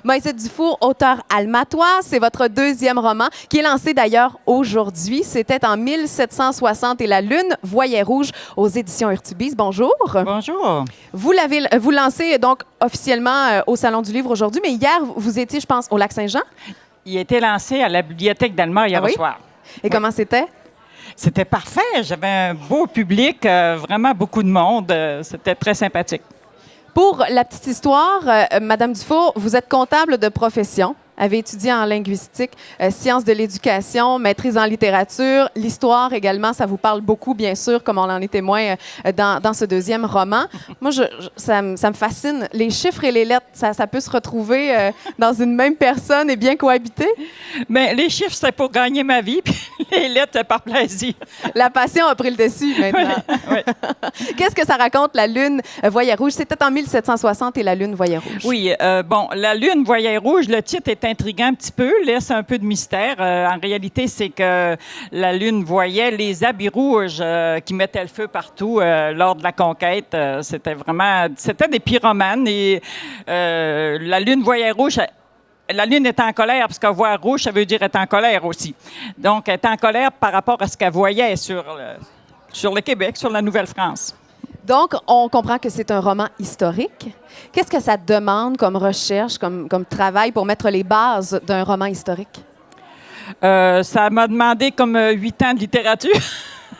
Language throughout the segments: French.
Maïsette Dufour, auteur almatois, c'est votre deuxième roman qui est lancé d'ailleurs aujourd'hui. C'était en 1760 et la Lune voyait rouge aux éditions Urtubise. Bonjour. Bonjour. Vous lancez donc officiellement au Salon du Livre aujourd'hui, mais hier, vous étiez, je pense, au Lac-Saint-Jean. Il a été lancé à la bibliothèque d'Alma hier soir. Et comment c'était? C'était parfait. J'avais un beau public, vraiment beaucoup de monde. C'était très sympathique. Pour la petite histoire, Madame Dufour, vous êtes comptable de profession, avez étudié en linguistique, sciences de l'éducation, maîtrise en littérature, l'histoire également, ça vous parle beaucoup, bien sûr, comme on en est témoin dans ce deuxième roman. Moi, ça me fascine. Les chiffres et les lettres, ça peut se retrouver dans une même personne et bien cohabiter? Bien, les chiffres, c'est pour gagner ma vie, puis les lettres, c'est par plaisir. La passion a pris le dessus, maintenant. Oui, oui. Qu'est-ce que ça raconte, La Lune voyait rouge? C'était en 1760 et La Lune voyait rouge. Oui, bon, La Lune voyait rouge, le titre est intriguant un petit peu, laisse un peu de mystère. En réalité, c'est que la Lune voyait les habits rouges qui mettaient le feu partout lors de la conquête. C'était des pyromanes et la Lune voyait rouge. La Lune est en colère, parce que voir rouge, ça veut dire être en colère aussi. Donc, elle est en colère par rapport à ce qu'elle voyait sur le Québec, sur la Nouvelle-France. Donc, on comprend que c'est un roman historique. Qu'est-ce que ça demande comme recherche, comme travail pour mettre les bases d'un roman historique? Ça m'a demandé comme 8 ans de littérature.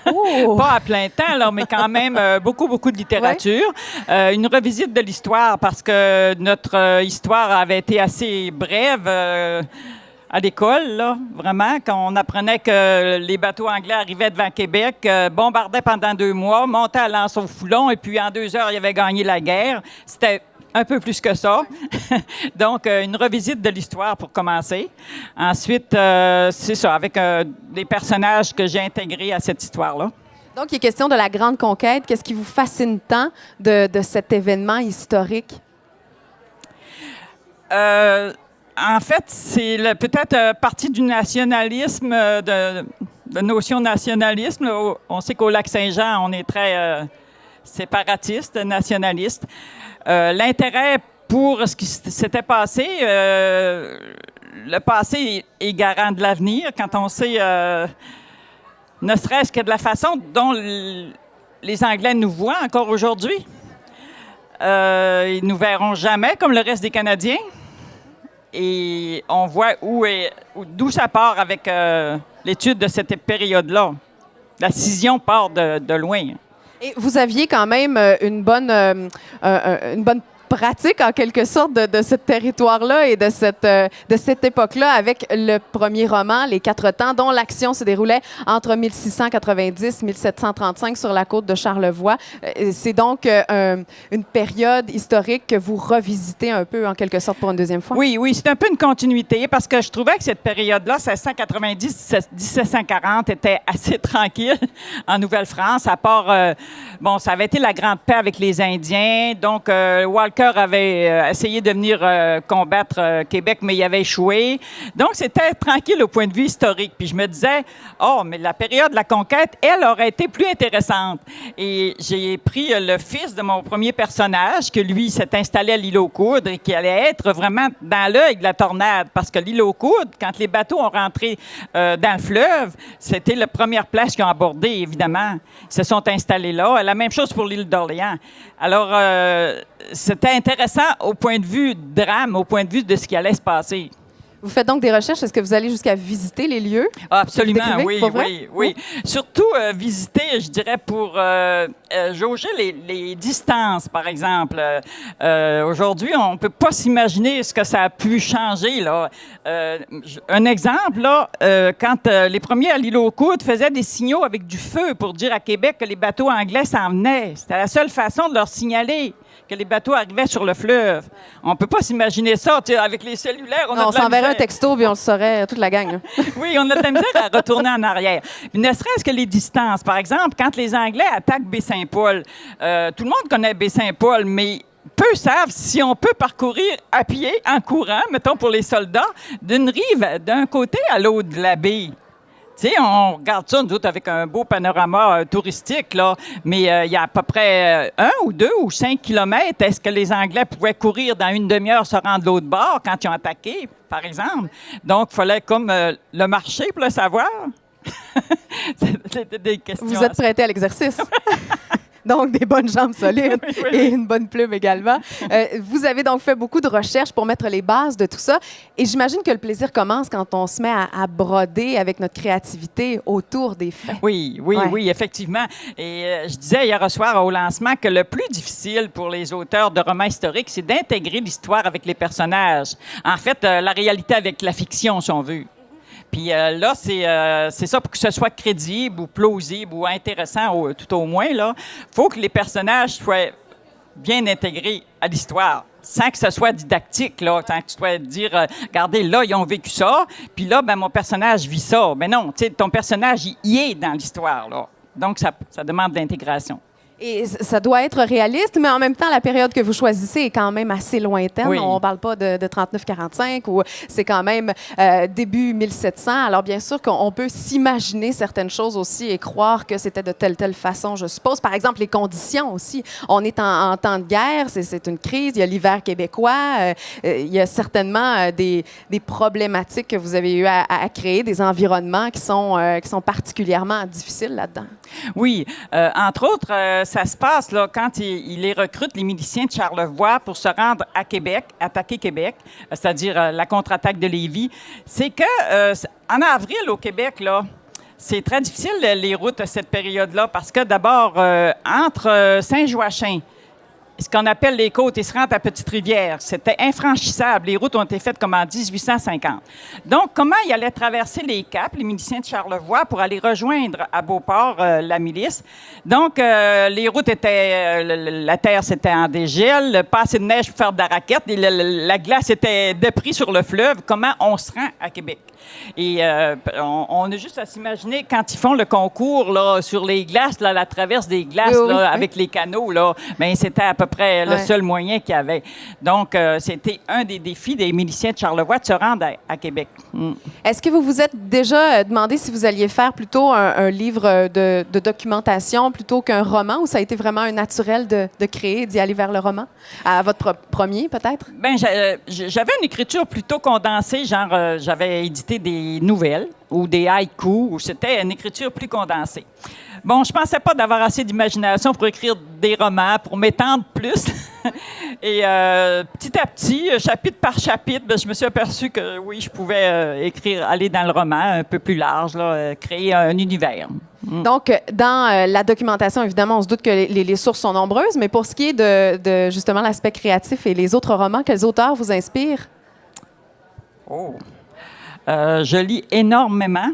Oh! Pas à plein temps, là, mais quand même beaucoup de littérature. Ouais. Une revisite de l'histoire, parce que notre histoire avait été assez brève à l'école, là, vraiment, quand on apprenait que les bateaux anglais arrivaient devant Québec, bombardaient pendant 2 mois, montaient à l'Anse-au-Foulon, et puis en 2 heures, ils avaient gagné la guerre. C'était un peu plus que ça. Donc, une revisite de l'histoire pour commencer. Ensuite, c'est ça, avec des personnages que j'ai intégrés à cette histoire-là. Donc, il est question de la Grande Conquête. Qu'est-ce qui vous fascine tant de cet événement historique? En fait, c'est peut-être partie du nationalisme, de notion de nationalisme. On sait qu'au Lac-Saint-Jean, on est très séparatiste, nationaliste. L'intérêt pour ce qui s'était passé, le passé est garant de l'avenir quand on sait, ne serait-ce que de la façon dont les Anglais nous voient encore aujourd'hui. Ils nous verront jamais comme le reste des Canadiens. Et on voit d'où ça part avec l'étude de cette période-là. La scission part de loin. Et vous aviez quand même une bonne pratique, en quelque sorte, de ce territoire-là et de cette époque-là avec le premier roman, Les Quatre Temps, dont l'action se déroulait entre 1690 et 1735 sur la côte de Charlevoix. C'est donc une période historique que vous revisitez un peu, en quelque sorte, pour une deuxième fois? Oui, c'est un peu une continuité, parce que je trouvais que cette période-là, 1690-1740, était assez tranquille en Nouvelle-France, à part, ça avait été la Grande Paix avec les Indiens, donc Walker avait essayé de venir combattre Québec, mais il avait échoué. Donc, c'était tranquille au point de vue historique. Puis je me disais, mais la période de la conquête, elle, aurait été plus intéressante. Et j'ai pris le fils de mon premier personnage, que lui s'est installé à l'île aux Coudres et qui allait être vraiment dans l'œil de la tornade. Parce que l'île aux Coudres, quand les bateaux ont rentré dans le fleuve, c'était la première place qu'ils ont abordée, évidemment. Ils se sont installés là. La même chose pour l'île d'Orléans. Alors, c'était intéressant au point de vue drame, au point de vue de ce qui allait se passer. Vous faites donc des recherches. Est-ce que vous allez jusqu'à visiter les lieux? Absolument, oui. Surtout visiter, je dirais, pour jauger les distances, par exemple. Aujourd'hui, on ne peut pas s'imaginer ce que ça a pu changer, là. Un exemple, là, quand les premiers à l'île aux Coudres faisaient des signaux avec du feu pour dire à Québec que les bateaux anglais s'en venaient. C'était la seule façon de leur signaler que les bateaux arrivaient sur le fleuve. On ne peut pas s'imaginer ça. Avec les cellulaires, on s'enverrait un texto puis on le saurait, toute la gang. Oui, on a de la misère à retourner en arrière. Puis ne serait-ce que les distances. Par exemple, quand les Anglais attaquent Baie-Saint-Paul, tout le monde connaît Baie-Saint-Paul, mais peu savent si on peut parcourir à pied, en courant, mettons pour les soldats, d'une rive d'un côté à l'autre de la baie. Tu sais, on regarde ça, nous autres, avec un beau panorama touristique, là, mais il y a à peu près 1 ou 2 ou 5 kilomètres. Est-ce que les Anglais pouvaient courir dans une demi-heure se rendre de l'autre bord quand ils ont attaqué, par exemple? Donc, il fallait comme le marcher pour le savoir. C'était des questions. Vous êtes prêté à l'exercice. Donc, des bonnes jambes solides et une bonne plume également. Vous avez donc fait beaucoup de recherches pour mettre les bases de tout ça. Et j'imagine que le plaisir commence quand on se met à broder avec notre créativité autour des faits. Oui, effectivement. Et je disais hier soir au lancement que le plus difficile pour les auteurs de romans historiques, c'est d'intégrer l'histoire avec les personnages. En fait, la réalité avec la fiction, si on veut. Puis là, c'est ça, pour que ce soit crédible ou plausible ou intéressant, tout au moins, il faut que les personnages soient bien intégrés à l'histoire, sans que ce soit didactique, là, sans que tu sois dire, regardez, là, ils ont vécu ça, puis là, ben, mon personnage vit ça. Mais non, tu sais, ton personnage, il est dans l'histoire, là. Donc, ça demande de l'intégration. Et ça doit être réaliste, mais en même temps, la période que vous choisissez est quand même assez lointaine. Oui. On ne parle pas de 39-45, ou c'est quand même début 1700. Alors, bien sûr qu'on peut s'imaginer certaines choses aussi et croire que c'était de telle façon, je suppose. Par exemple, les conditions aussi. On est en temps de guerre, c'est une crise. Il y a l'hiver québécois. Il y a certainement des problématiques que vous avez eu à créer, des environnements qui sont particulièrement difficiles là-dedans. Oui. Entre autres, ça se passe là, quand il les recrute, les miliciens de Charlevoix, pour se rendre à Québec, attaquer Québec, c'est-à-dire la contre-attaque de Lévis. C'est que en avril, au Québec, là, c'est très difficile, les routes à cette période-là, parce que d'abord, entre Saint-Joachim, ce qu'on appelle les côtes, et se rendre à Petite-Rivière, c'était infranchissable. Les routes ont été faites comme en 1850. Donc, comment ils allaient traverser les caps, les miliciens de Charlevoix, pour aller rejoindre à Beauport la milice? Donc, les routes étaient... la terre, c'était en dégel, pas assez de neige pour faire de la raquette, et la glace était déprise sur le fleuve. Comment on se rend à Québec? Et on a juste à s'imaginer, quand ils font le concours là, sur les glaces, là, la traverse des glaces avec les canaux, là, bien, c'était à peu près le seul moyen qu'il y avait. Donc, c'était un des défis des miliciens de Charlevoix de se rendre à Québec. Est-ce que vous vous êtes déjà demandé si vous alliez faire plutôt un livre de documentation plutôt qu'un roman, ou ça a été vraiment un naturel de créer, d'y aller vers le roman? À votre premier, peut-être? Bien, j'avais une écriture plutôt condensée, genre j'avais édité des nouvelles ou des haïkus, où c'était une écriture plus condensée. Bon, je pensais pas d'avoir assez d'imagination pour écrire des romans, pour m'étendre plus. Et petit à petit, chapitre par chapitre, ben, je me suis aperçu que oui, je pouvais écrire, aller dans le roman un peu plus large, là, créer un univers. Donc, dans la documentation, évidemment, on se doute que les sources sont nombreuses, mais pour ce qui est de justement l'aspect créatif et les autres romans, quels auteurs vous inspirent? Oh! Je lis énormément.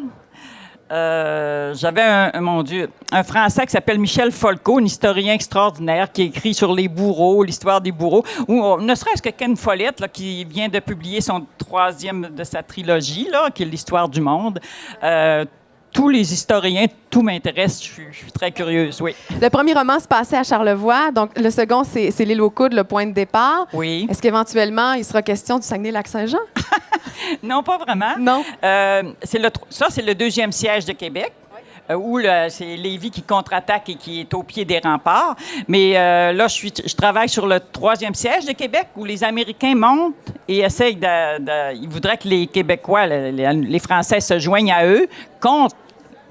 J'avais un Français qui s'appelle Michel Folco, un historien extraordinaire qui écrit sur les bourreaux, l'histoire des bourreaux, ou ne serait-ce que Ken Follett, là, qui vient de publier son 3e de sa trilogie, là, qui est l'histoire du monde. Tous les historiens, tout m'intéresse. Je suis très curieuse, oui. Le premier roman se passait à Charlevoix. Donc, le second, c'est L'île aux coudes, le point de départ. Oui. Est-ce qu'éventuellement, il sera question du Saguenay-Lac-Saint-Jean? Non, pas vraiment. Non. Ça, c'est le 2e siège de Québec. Où c'est Lévis qui contre-attaque et qui est au pied des remparts. Mais là, je travaille sur le 3e siège de Québec, où les Américains montent et essayent ils voudraient que les Québécois, les Français se joignent à eux contre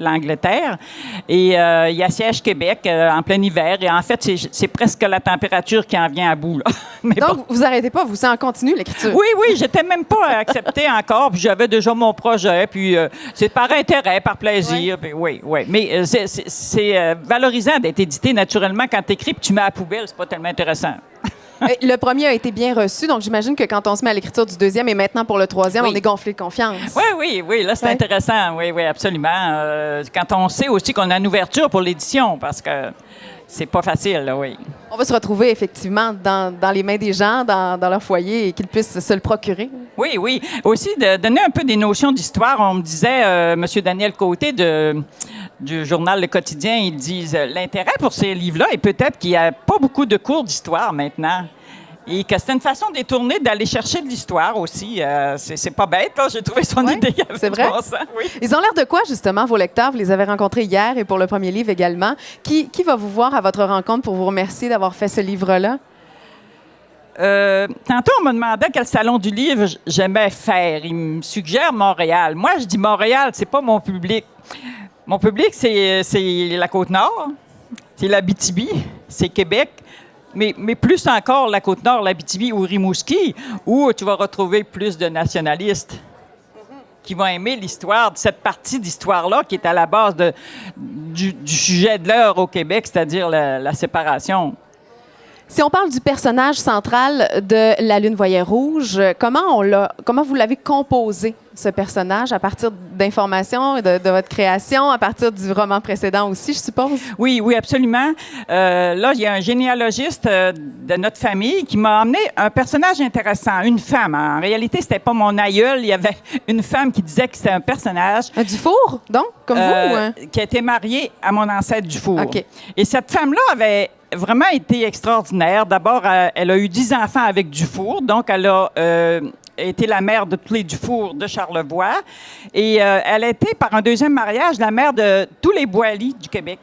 l'Angleterre. Et il y a siège Québec en plein hiver. Et en fait, c'est presque la température qui en vient à bout, là. Mais donc, bon. vous arrêtez pas, vous en continue l'écriture? Oui, j'étais même pas acceptée encore, puis j'avais déjà mon projet, puis c'est par intérêt, par plaisir, puis oui. Mais c'est valorisant d'être édité naturellement quand tu écris, puis tu mets à la poubelle, c'est pas tellement intéressant. Le premier a été bien reçu, donc j'imagine que quand on se met à l'écriture du 2e et maintenant pour le 3e, on est gonflé de confiance. Oui, là, c'est intéressant, oui, absolument. Quand on sait aussi qu'on a une ouverture pour l'édition, parce que c'est pas facile, là, oui. On va se retrouver effectivement dans les mains des gens, dans leur foyer, et qu'ils puissent se le procurer. Oui. Aussi, de donner un peu des notions d'histoire. On me disait, M. Daniel Côté du journal Le Quotidien, ils disent l'intérêt pour ces livres-là est peut-être qu'il n'y a pas beaucoup de cours d'histoire maintenant. Et que c'était une façon détournée d'aller chercher de l'histoire aussi. C'est pas bête, là. J'ai trouvé son idée. C'est vrai? Bon sens, oui. Ils ont l'air de quoi, justement, vos lecteurs? Vous les avez rencontrés hier et pour le premier livre également. Qui va vous voir à votre rencontre pour vous remercier d'avoir fait ce livre-là? Tantôt, on me demandait quel salon du livre j'aimais faire. Il me suggère Montréal. Moi, je dis Montréal, c'est pas mon public. Mon public, c'est la Côte-Nord, c'est l'Abitibi, c'est Québec. Mais plus encore la Côte-Nord, l'Abitibi ou Rimouski, où tu vas retrouver plus de nationalistes qui vont aimer l'histoire, cette partie d'histoire-là qui est à la base du sujet de l'heure au Québec, c'est-à-dire la séparation. Si on parle du personnage central de La Lune voyait rouge, comment vous l'avez composé, ce personnage, à partir d'informations de votre création, à partir du roman précédent aussi, je suppose? Oui, absolument. Là, il y a un généalogiste de notre famille qui m'a amené un personnage intéressant, une femme. En réalité, c'était pas mon aïeul, il y avait une femme qui disait que c'était un personnage. Un Dufour, donc, comme vous? Hein? Qui a été mariée à mon ancêtre Dufour. OK. Et cette femme-là avait vraiment été extraordinaire. D'abord, elle a eu 10 enfants avec Dufour, donc elle a été la mère de tous les Dufour de Charlevoix. Et elle a été, par un deuxième mariage, la mère de tous les Boilly du Québec.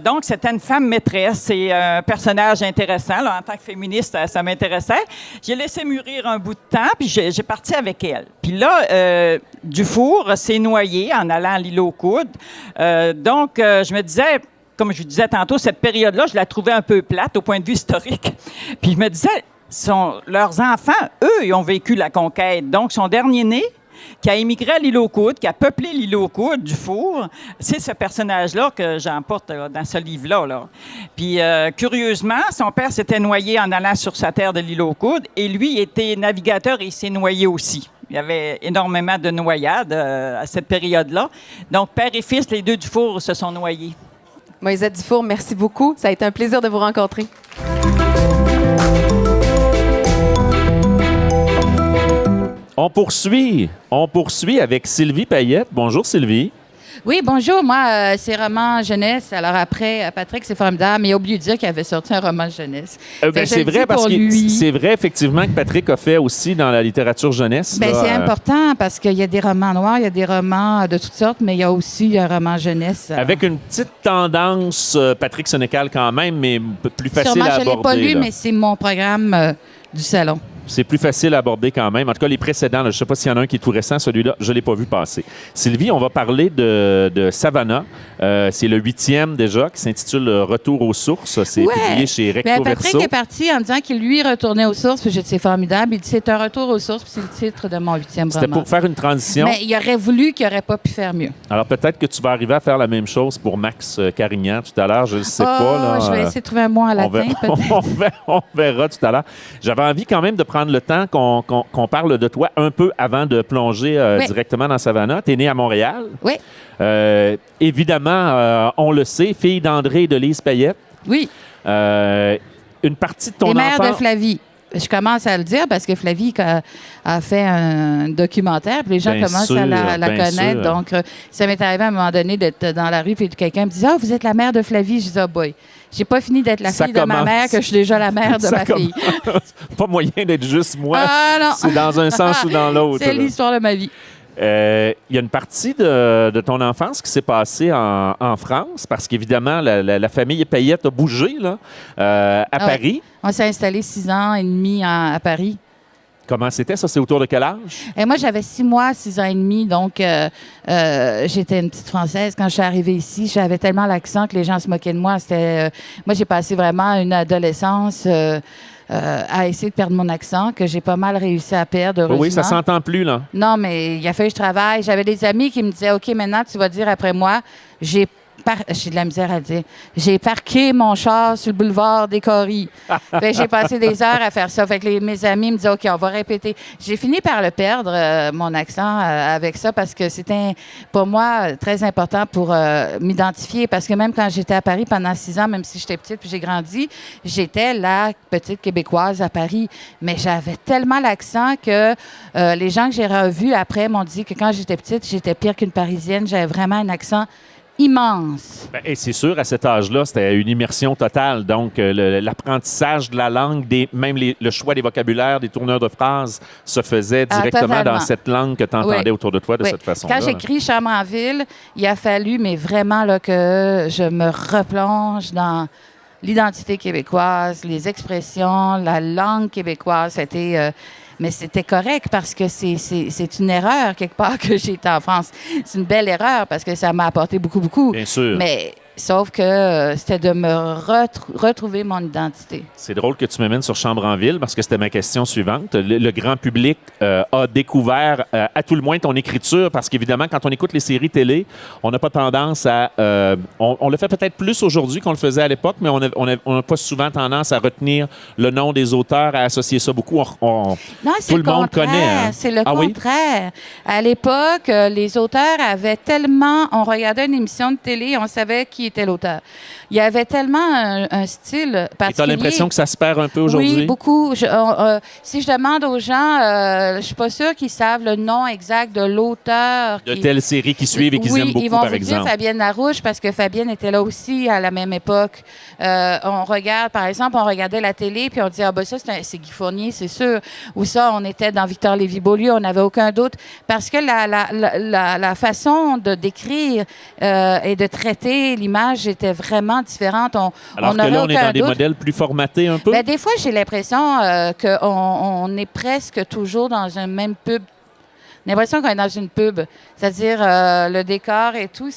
Donc, c'était une femme maîtresse. C'est un personnage intéressant. Là, en tant que féministe, ça m'intéressait. J'ai laissé mûrir un bout de temps, puis j'ai parti avec elle. Puis là, Dufour s'est noyé en allant à l'île aux Coudes. Donc, je me disais... Comme je vous disais tantôt, cette période-là, je la trouvais un peu plate au point de vue historique. Puis je me disais, leurs enfants, eux, ils ont vécu la conquête. Donc, son dernier né, qui a émigré à l'île aux Coudes, qui a peuplé l'île aux Coudes, Dufour, c'est ce personnage-là que j'emporte dans ce livre-là. Là. Puis, curieusement, son père s'était noyé en allant sur sa terre de l'île aux Coudes, et lui était navigateur et il s'est noyé aussi. Il y avait énormément de noyades à cette période-là. Donc, père et fils, les deux Dufour se sont noyés. Moïsette Dufour, merci beaucoup. Ça a été un plaisir de vous rencontrer. On poursuit avec Sylvie Payette. Bonjour Sylvie. Oui, bonjour. Moi, c'est roman jeunesse. Alors après, Patrick, c'est formidable, mais il a oublié de dire qu'il avait sorti un roman jeunesse. C'est vrai parce que c'est vrai effectivement que Patrick a fait aussi dans la littérature jeunesse. C'est important parce qu'il y a des romans noirs, il y a des romans de toutes sortes, mais il y a aussi un roman jeunesse. Avec une petite tendance Patrick Sénécal quand même, mais plus facile à aborder. Je ne l'ai pas lu, mais c'est mon programme du salon. C'est plus facile à aborder quand même. En tout cas, les précédents, là, je ne sais pas s'il y en a un qui est tout récent. Celui-là, je ne l'ai pas vu passer. Sylvie, on va parler de Savannah. C'est le 8e déjà, qui s'intitule Retour aux sources. C'est publié chez Recto Verso. Patrick est parti en disant qu'il lui retournait aux sources. Puis j'ai dit, c'est formidable. Il dit, c'est un retour aux sources. Puis c'est le titre de mon 8e roman. C'était pour faire une transition. Mais il aurait voulu qu'il n'aurait pas pu faire mieux. Alors peut-être que tu vas arriver à faire la même chose pour Max Carignan tout à l'heure. Je ne sais pas. Là, je vais essayer de trouver un mot en latin, peut-être. On verra tout à l'heure. J'avais envie quand même de prendre le temps qu'on parle de toi un peu avant de plonger directement dans Savannah. Tu es née à Montréal. Oui. Évidemment, on le sait, fille d'André et de Lise Payette. Oui. Une partie de ton enfance... Et mère de Flavie. Je commence à le dire parce que Flavie a fait un documentaire, puis les gens commencent à la connaître. Sûr. Donc, ça m'est arrivé à un moment donné d'être dans la rue, puis quelqu'un me disait « Ah, vous êtes la mère de Flavie? » Je dis « Ah, boy, j'ai pas fini d'être la fille de ma mère que je suis déjà la mère de ma fille. » Pas moyen d'être juste moi. Ah, non. C'est dans un sens ou dans l'autre. C'est l'histoire de ma vie. Il y a une partie de ton enfance qui s'est passée en France, parce qu'évidemment, la famille Payette a bougé là, à Paris. On s'est installé 6 ans et demi à Paris. Comment c'était, ça? C'est autour de quel âge? Et moi, j'avais 6 mois, 6 ans et demi, donc j'étais une petite Française. Quand je suis arrivée ici, j'avais tellement l'accent que les gens se moquaient de moi. Moi, j'ai passé vraiment une adolescence... à essayer de perdre mon accent, que j'ai pas mal réussi à perdre, heureusement. Oui, ça s'entend plus, là. Non, mais il a fallu que je travaille. J'avais des amis qui me disaient, OK, maintenant, tu vas dire après moi, j'ai de la misère à dire. J'ai parqué mon char sur le boulevard des Coris. J'ai passé des heures à faire ça. Fait que mes amis me disaient, OK, on va répéter. J'ai fini par le perdre, mon accent, avec ça, parce que c'était, pour moi, très important pour m'identifier. Parce que même quand j'étais à Paris pendant 6 ans, même si j'étais petite puis j'ai grandi, j'étais la petite Québécoise à Paris. Mais j'avais tellement l'accent que les gens que j'ai revus après m'ont dit que quand j'étais petite, j'étais pire qu'une Parisienne. J'avais vraiment un accent immense. Ben, et c'est sûr, à cet âge-là, c'était une immersion totale. Donc, l'apprentissage de la langue, même le choix des vocabulaires, des tourneurs de phrases se faisait directement totalement. dans cette langue que tu entendais Oui. autour de toi de Oui. cette façon-là. Quand j'écris Chambre en ville, il a fallu, mais vraiment, là, que je me replonge dans l'identité québécoise, les expressions, la langue québécoise. Mais c'était correct parce que c'est une erreur, quelque part, que j'ai été en France. C'est une belle erreur parce que ça m'a apporté beaucoup, beaucoup. Bien sûr. Mais sauf que c'était de me retrouver mon identité. C'est drôle que tu m'amènes sur Chambre en ville parce que c'était ma question suivante. Le grand public a découvert à tout le moins ton écriture parce qu'évidemment, quand on écoute les séries télé, on n'a pas tendance à... on le fait peut-être plus aujourd'hui qu'on le faisait à l'époque, mais on n'a pas souvent tendance à retenir le nom des auteurs, à associer ça beaucoup. Non, c'est tout le monde contraire. connaît. Hein? C'est le Ah oui? contraire. À l'époque, les auteurs avaient tellement... On regardait une émission de télé, on savait qui était l'auteur. Il y avait tellement un style particulier. Et tu as l'impression que ça se perd un peu aujourd'hui? Oui, beaucoup. Si je demande aux gens, je suis pas sûre qu'ils savent le nom exact de l'auteur. De telles séries qui suivent et qu'ils aiment beaucoup, ils vont par vous exemple. dire Fabienne Larouche parce que Fabienne était là aussi à la même époque. On regarde, par exemple, on regardait la télé puis on dit, ah ben ça, c'est Guy Fournier, c'est sûr. Ou ça, on était dans Victor Lévy-Beaulieu, on n'avait aucun doute. Parce que la façon de décrire et de traiter l'image était vraiment différente. Alors que là, on est dans des modèles plus formatés un peu? Ben, des fois, j'ai l'impression qu'on est presque toujours dans un même pub. J'ai l'impression qu'on est dans une pub. C'est-à-dire, le décor et tout.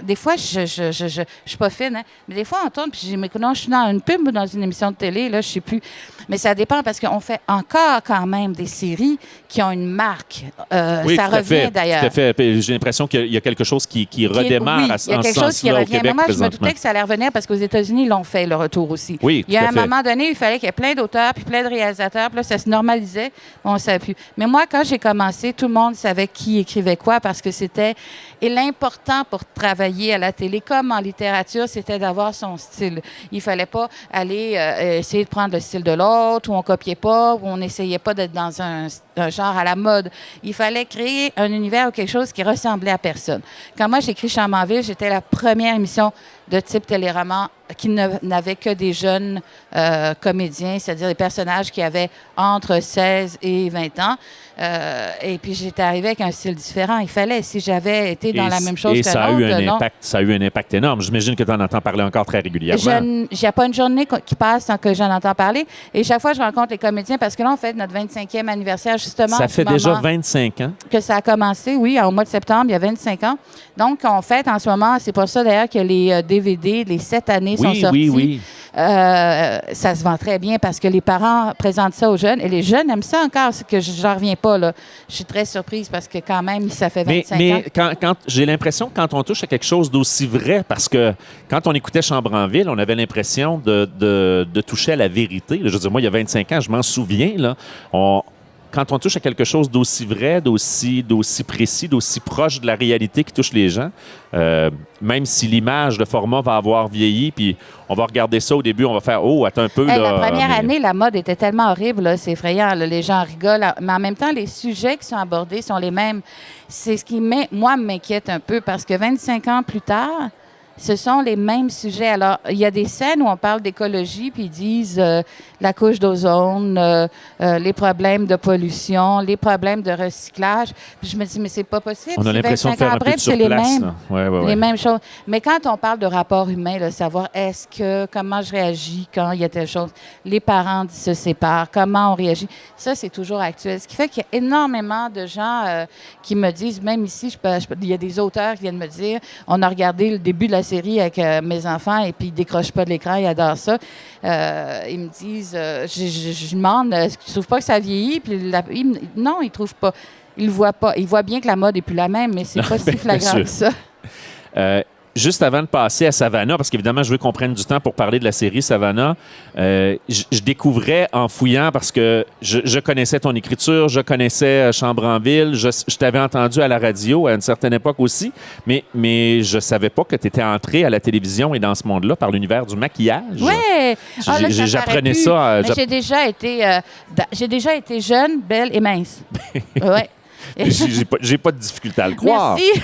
Des fois, je suis pas fine, hein, mais des fois, on tourne puis je dis, mais non, je suis dans une pub ou dans une émission de télé, là, je sais plus. Mais ça dépend parce qu'on fait encore quand même des séries qui ont une marque. Oui, ça tout à revient fait, d'ailleurs. Tout à fait. J'ai l'impression qu'il y a quelque chose qui redémarre oui, en il y a quelque chose qui au revient. Québec Mais moi, je me présentement. doutais que ça allait revenir parce qu'aux États-Unis, ils l'ont fait, le retour aussi. Oui, il y a tout à un fait. moment donné, il fallait qu'il y ait plein d'auteurs puis plein de réalisateurs. Puis là, ça se normalisait. On ne savait plus. Mais moi, quand j'ai commencé, tout le monde savait qui écrivait quoi parce que c'était... Et l'important pour travailler à la télé, comme en littérature, c'était d'avoir son style. Il fallait pas aller essayer de prendre le style de l'autre, ou on copiait pas, ou on n'essayait pas d'être dans un genre à la mode. Il fallait créer un univers ou quelque chose qui ressemblait à personne. Quand moi, j'écris Chambre en ville, j'étais la première émission de type téléroman qui n'avait que des jeunes comédiens, c'est-à-dire des personnages qui avaient entre 16 et 20 ans. Et puis, j'étais arrivée avec un style différent. Il fallait, si j'avais été dans la même chose que ça a l'autre, eu un non. impact, ça a eu un impact énorme. J'imagine que tu en entends parler encore très régulièrement. Il n'y a pas une journée qui passe sans que j'en entends parler. Et chaque fois, je rencontre les comédiens parce que là, on fait notre 25e anniversaire, justement. Ça en ce fait déjà moment 25 ans. que ça a commencé, oui, au mois de septembre, il y a 25 ans. Donc, on fête en ce moment, c'est pour ça d'ailleurs que les DVD, les 7 années sont sortis. Oui. Ça se vend très bien parce que les parents présentent ça aux jeunes et les jeunes aiment ça encore, c'est que je n'en reviens pas, là. Je suis très surprise parce que quand même, ça fait 25 ans. Mais quand j'ai l'impression que quand on touche à quelque chose d'aussi vrai, parce que quand on écoutait Chambre en ville, on avait l'impression de toucher à la vérité. Je veux dire, moi, il y a 25 ans, je m'en souviens, là, quand on touche à quelque chose d'aussi vrai, d'aussi précis, d'aussi proche de la réalité qui touche les gens, même si l'image, le format va avoir vieilli, puis on va regarder ça au début, on va faire « Oh, attends un peu. » La première année, la mode était tellement horrible, là, c'est effrayant. Là, les gens rigolent. Mais en même temps, les sujets qui sont abordés sont les mêmes. C'est ce qui, moi, m'inquiète un peu parce que 25 ans plus tard, ce sont les mêmes sujets. Alors, il y a des scènes où on parle d'écologie, puis ils disent la couche d'ozone, les problèmes de pollution, les problèmes de recyclage. Puis je me dis, mais c'est pas possible. On a l'impression de faire un peu de c'est les surplace, mêmes. là. Ouais. Les mêmes choses. Mais quand on parle de rapport humain, là, savoir comment je réagis quand il y a telle chose, les parents se séparent, comment on réagit, ça, c'est toujours actuel. Ce qui fait qu'il y a énormément de gens qui me disent, même ici, il y a des auteurs qui viennent me dire, on a regardé le début de la série avec mes enfants et puis ils décrochent pas de l'écran, ils adorent ça. Ils me disent, je demande, est-ce que tu trouves pas que ça vieillit? Puis non, ils trouvent pas. Ils le voient pas. Ils voient bien que la mode est plus la même, mais c'est pas si flagrant que ça. Juste avant de passer à Savannah, parce qu'évidemment, je veux qu'on prenne du temps pour parler de la série Savannah, je découvrais en fouillant, parce que je connaissais ton écriture, je connaissais Chambre en ville, je t'avais entendu à la radio à une certaine époque aussi, mais je ne savais pas que tu étais entrée à la télévision et dans ce monde-là par l'univers du maquillage. Oui! J'apprenais ça. J'ai déjà été jeune, belle et mince. Ouais. J'ai pas de difficulté à le croire. Merci.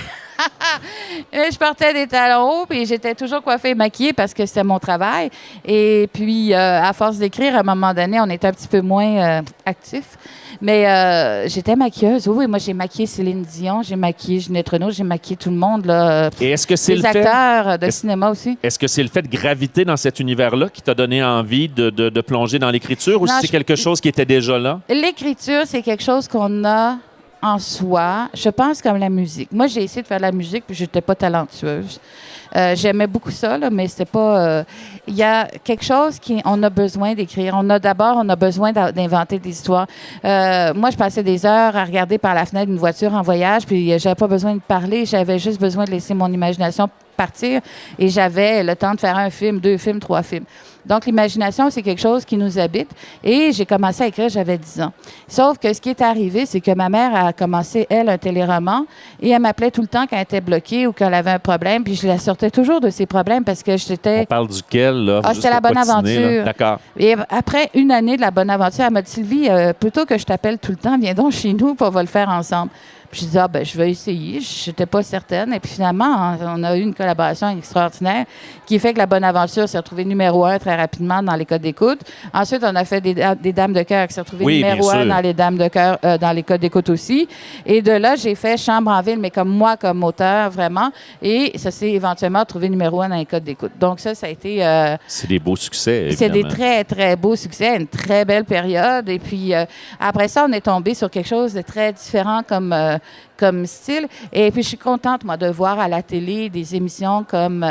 Je portais des talons hauts, puis j'étais toujours coiffée et maquillée parce que c'était mon travail. Et puis, à force d'écrire, à un moment donné, on était un petit peu moins actifs. Mais j'étais maquilleuse. Oui, moi, j'ai maquillé Céline Dion, j'ai maquillé Ginette Renault, j'ai maquillé tout le monde. Là. Et est-ce que c'est les le fait... acteurs de cinéma aussi. Est-ce que c'est le fait de graviter dans cet univers-là qui t'a donné envie de plonger dans l'écriture ou Non, si c'est quelque chose qui était déjà là? L'écriture, c'est quelque chose qu'on a en soi. Je pense comme la musique. Moi, j'ai essayé de faire de la musique, puis je n'étais pas talentueuse. J'aimais beaucoup ça, là, mais c'était pas... Il y a quelque chose qu'on a besoin d'écrire. On a besoin d'inventer des histoires. Moi, je passais des heures à regarder par la fenêtre d'une voiture en voyage, puis j'avais pas besoin de parler. J'avais juste besoin de laisser mon imagination partir et j'avais le temps de faire un film, 2 films, 3 films. Donc, l'imagination, c'est quelque chose qui nous habite. Et j'ai commencé à écrire, j'avais 10 ans. Sauf que ce qui est arrivé, c'est que ma mère a commencé, elle, un téléroman et elle m'appelait tout le temps quand elle était bloquée ou qu'elle avait un problème. Puis je la sortais toujours de ses problèmes parce que j'étais... On parle duquel, là? Ah, c'était La Bonne Aventure. D'accord. Et après une année de La Bonne Aventure, elle m'a dit, Sylvie, plutôt que je t'appelle tout le temps, viens donc chez nous, puis on va le faire ensemble. Puis je dis, je vais essayer. Je n'étais pas certaine. Et puis finalement, on a eu une collaboration extraordinaire qui fait que La Bonne Aventure s'est retrouvée numéro 1 très rapidement dans les codes d'écoute. Ensuite, on a fait des Dames de cœur qui s'est retrouvée numéro 1 dans les Dames de cœur, dans les codes d'écoute aussi. Et de là, j'ai fait Chambre en ville, mais comme moi, comme auteur, vraiment. Et ça s'est éventuellement retrouvé numéro 1 dans les codes d'écoute. Donc ça a été... c'est des beaux succès, évidemment. C'est des très, très beaux succès, une très belle période. Et puis, après ça, on est tombé sur quelque chose de très différent comme style. Et puis, je suis contente, moi, de voir à la télé des émissions comme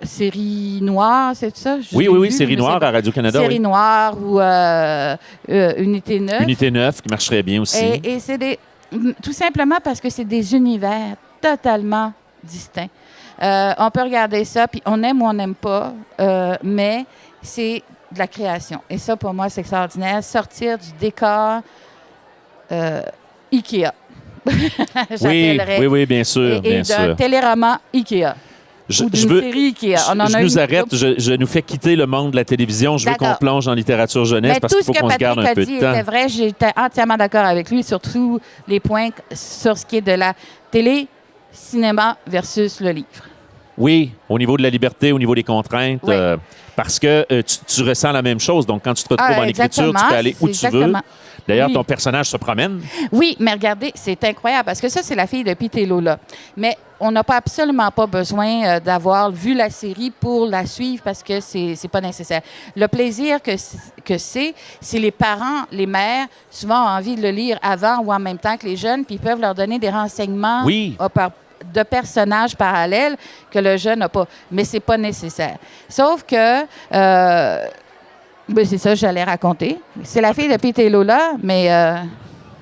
Série Noire, c'est ça? Oui, Série Noire à Radio-Canada. Série Noire ou Unité 9. Unité 9, qui marcherait bien aussi. Et c'est tout simplement parce que c'est des univers totalement distincts. On peut regarder ça, puis on aime ou on n'aime pas, mais c'est de la création. Et ça, pour moi, c'est extraordinaire. Sortir du décor IKEA. Oui, bien sûr. Et d'un téléroman IKEA. Ou d'une série IKEA. Je nous arrête, je nous fais quitter le monde de la télévision. Je veux qu'on plonge en littérature jeunesse parce qu'il faut qu'on se garde un peu de temps. Tout ce que Patrick a dit était vrai. J'étais entièrement d'accord avec lui sur tous les points sur ce qui est de la télé, cinéma versus le livre. Oui, au niveau de la liberté, au niveau des contraintes, oui. Parce que tu ressens la même chose. Donc, quand tu te retrouves en écriture, tu peux aller où tu veux. D'ailleurs, ton personnage se promène. Oui, mais regardez, c'est incroyable parce que ça, c'est la fille de Pete et Lola. Mais on n'a absolument pas besoin d'avoir vu la série pour la suivre parce que c'est pas nécessaire. Le plaisir que c'est les parents, les mères, souvent ont envie de le lire avant ou en même temps que les jeunes, puis ils peuvent leur donner des renseignements de personnages parallèles que le jeune n'a pas. Mais c'est pas nécessaire. Sauf que... c'est ça, j'allais raconter. C'est la fille de Pete et Lola, mais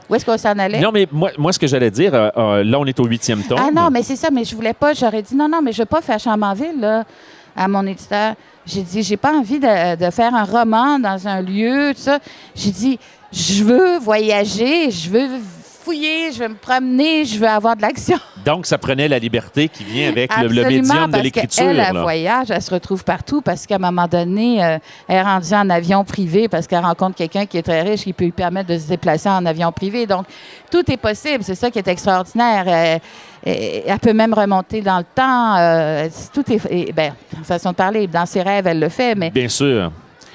où est-ce qu'on s'en allait? Non, mais moi ce que j'allais dire, là, on est au 8e tome. Ah non, mais c'est ça, mais je voulais pas, j'aurais dit non, mais je veux pas faire Chambre en ville, là, à mon éditeur. J'ai dit, j'ai pas envie de faire un roman dans un lieu, tout ça. J'ai dit, je veux voyager, je veux fouiller, je veux me promener, je veux avoir de l'action. Donc, ça prenait la liberté qui vient avec le médium de l'écriture. Elle voyage, elle se retrouve partout parce qu'à un moment donné, elle est rendue en avion privé parce qu'elle rencontre quelqu'un qui est très riche qui peut lui permettre de se déplacer en avion privé. Donc, tout est possible. C'est ça qui est extraordinaire. Elle peut même remonter dans le temps. Tout est... façon de parler, dans ses rêves, elle le fait. Mais... Bien sûr.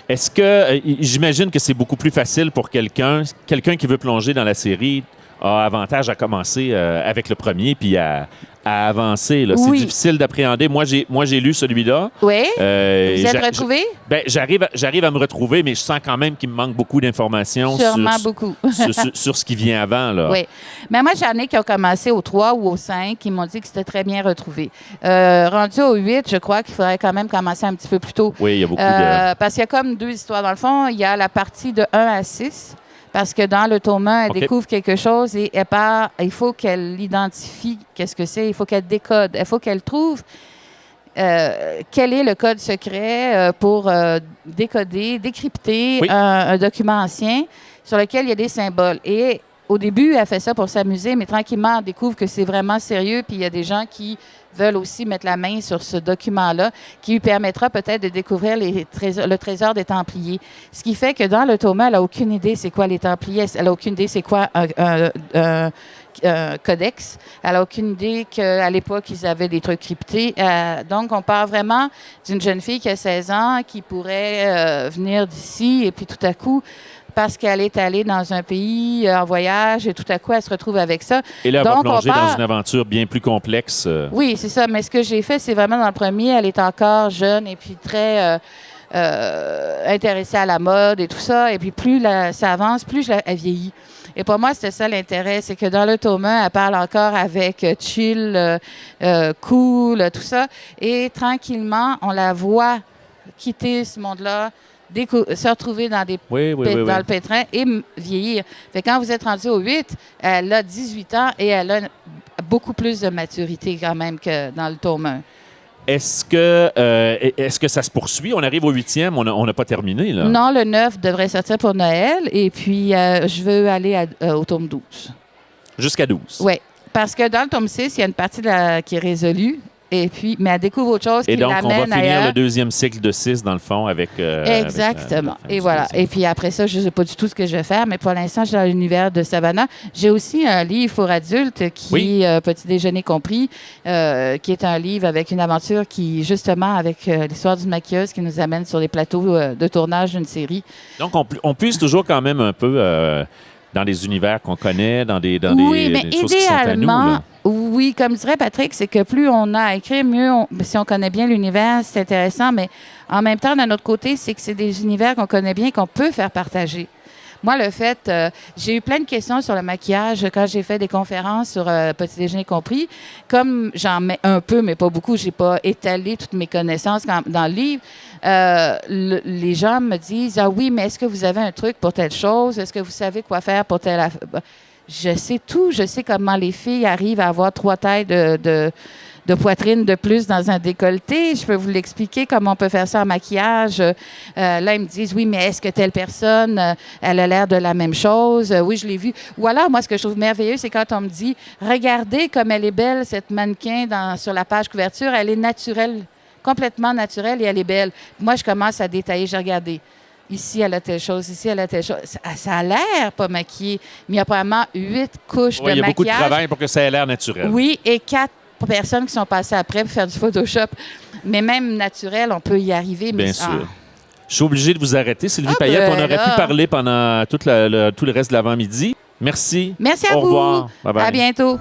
Est-ce que... j'imagine que c'est beaucoup plus facile pour quelqu'un qui veut plonger dans la série a avantage à commencer avec le premier puis à avancer. Là. Oui. C'est difficile d'appréhender. Moi, j'ai lu celui-là. Oui. Vous êtes retrouvé? J'arrive à me retrouver, mais je sens quand même qu'il me manque beaucoup d'informations sur ce qui vient avant. Là. Oui. Mais moi, j'en ai qui ont commencé au 3 ou au 5 qui m'ont dit que c'était très bien retrouvé. Rendu au 8, je crois qu'il faudrait quand même commencer un petit peu plus tôt. Oui, il y a beaucoup de... Parce qu'il y a comme 2 histoires. Dans le fond, il y a la partie de 1 à 6. Parce que dans le tome 1, elle découvre quelque chose et il faut qu'elle identifie qu'est-ce que c'est. Il faut qu'elle décode. Il faut qu'elle trouve quel est le code secret pour décoder, décrypter un document ancien sur lequel il y a des symboles. Et au début, elle fait ça pour s'amuser, mais tranquillement, elle découvre que c'est vraiment sérieux. Puis il y a des gens qui veulent aussi mettre la main sur ce document-là, qui lui permettra peut-être de découvrir le trésor des Templiers. Ce qui fait que dans le tome 1, elle n'a aucune idée c'est quoi les Templiers. Elle n'a aucune idée c'est quoi codex. Elle n'a aucune idée qu'à l'époque, ils avaient des trucs cryptés. Donc, on parle vraiment d'une jeune fille qui a 16 ans, qui pourrait venir d'ici, et puis tout à coup, parce qu'elle est allée dans un pays en voyage, et tout à coup, elle se retrouve avec ça. Et là, elle va Donc, plonger on parle- dans une aventure bien plus complexe. Oui, c'est ça. Mais ce que j'ai fait, c'est vraiment dans le premier, elle est encore jeune et puis très intéressée à la mode et tout ça. Et puis plus ça avance, plus elle vieillit. Et pour moi, c'était ça l'intérêt, c'est que dans le tome 1, elle parle encore avec chill, cool, tout ça. Et tranquillement, on la voit quitter ce monde-là, se retrouver dans dans le pétrin et vieillir. Fait que quand vous êtes rendu au 8, elle a 18 ans et elle a beaucoup plus de maturité quand même que dans le tome 1. Est-ce que ça se poursuit? On arrive au 8e, on n'a pas terminé, là. Non, le 9 devrait sortir pour Noël et puis je veux aller au tome 12. Jusqu'à 12. Oui, parce que dans le tome 6, il y a une partie qui est résolue. Et puis, mais elle découvre autre chose Et qui donc, on va l'amène finir ailleurs. le deuxième cycle de 6, dans le fond, avec... Exactement. avec la Et fin voilà. du deuxième. Et puis après ça, je ne sais pas du tout ce que je vais faire, mais pour l'instant, je suis dans l'univers de Savannah. J'ai aussi un livre pour adultes qui est Petit déjeuner compris, qui est un livre avec une aventure qui, justement, avec l'histoire d'une maquilleuse qui nous amène sur les plateaux de tournage d'une série. Donc, on puise toujours quand même un peu dans les univers qu'on connaît, dans des Oui, mais choses qui sont à nous, idéalement, là. oui, comme dirait Patrick, c'est que plus on a à écrire, mieux si on connaît bien l'univers, c'est intéressant, mais en même temps, d'un autre côté, c'est que c'est des univers qu'on connaît bien, qu'on peut faire partager. Moi, le fait, j'ai eu plein de questions sur le maquillage quand j'ai fait des conférences sur Petit déjeuner compris. Comme j'en mets un peu, mais pas beaucoup, j'ai pas étalé toutes mes connaissances dans le livre. Les gens me disent « Ah oui, mais est-ce que vous avez un truc pour telle chose? Est-ce que vous savez quoi faire pour telle affaire? » Je sais tout. Je sais comment les filles arrivent à avoir 3 tailles de poitrine de plus dans un décolleté. Je peux vous l'expliquer comment on peut faire ça en maquillage. Là, ils me disent, oui, mais est-ce que telle personne, elle a l'air de la même chose? Oui, je l'ai vue. Ou alors, moi, ce que je trouve merveilleux, c'est quand on me dit, regardez comme elle est belle, cette mannequin sur la page couverture. Elle est naturelle, complètement naturelle et elle est belle. Moi, je commence à détailler. J'ai regardé. Ici, elle a telle chose, ici, elle a telle chose. Ça a l'air pas maquillé, mais il y a probablement 8 couches de maquillage. Il y a beaucoup de travail pour que ça ait l'air naturel. Oui, et 4 personnes qui sont passées après pour faire du Photoshop. Mais même naturel, on peut y arriver. Bien sûr. Je suis obligé de vous arrêter. Sylvie Payette, on aurait pu parler pendant tout le reste de l'avant-midi. Merci. Merci à vous. Au vous. revoir. Bye bye. À bientôt.